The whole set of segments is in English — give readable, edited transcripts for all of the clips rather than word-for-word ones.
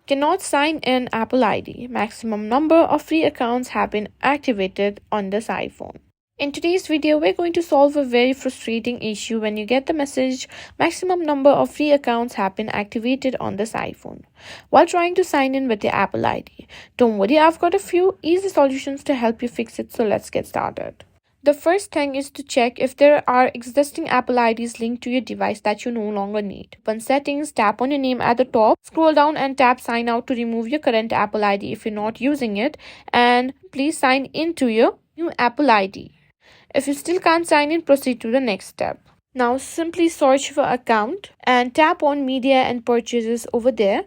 Cannot sign in Apple ID. Maximum number of free accounts have been activated on this iPhone. In today's video, we're going to solve a very frustrating issue when you get the message maximum number of free accounts have been activated on this iPhone while trying to sign in with your Apple ID. Don't worry, I've got a few easy solutions to help you fix it, so let's get started. The first thing is to check if there are existing Apple IDs linked to your device that you no longer need. Open Settings, tap on your name at the top, scroll down and tap Sign Out to remove your current Apple ID if you're not using it, and please sign into your new Apple ID. If you still can't sign in, proceed to the next step. Now simply search for account and tap on Media and Purchases over there.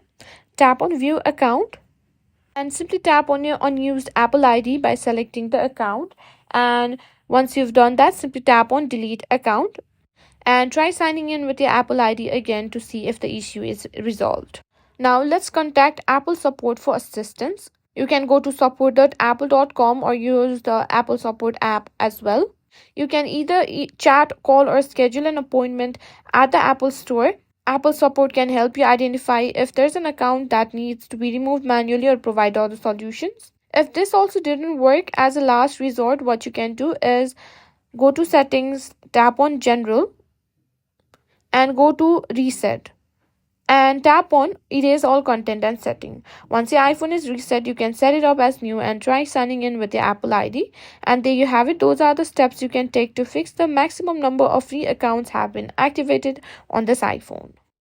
Tap on View Account and simply tap on your unused Apple ID by selecting the account, and once you've done that, simply tap on Delete Account and try signing in with your Apple ID again to see if the issue is resolved. Now let's contact Apple support for assistance. You can go to support.apple.com or use the Apple support app as well. You can either chat, call, or schedule an appointment at the Apple store. Apple support can help you identify if there's an account that needs to be removed manually or provide other solutions. If this also didn't work, as a last resort, what you can do is go to Settings, tap on General, and go to Reset. And tap on Erase All Content and Setting. Once your iPhone is reset, you can set it up as new and try signing in with your Apple ID. And there you have it. Those are the steps you can take to fix the maximum number of free accounts have been activated on this iPhone.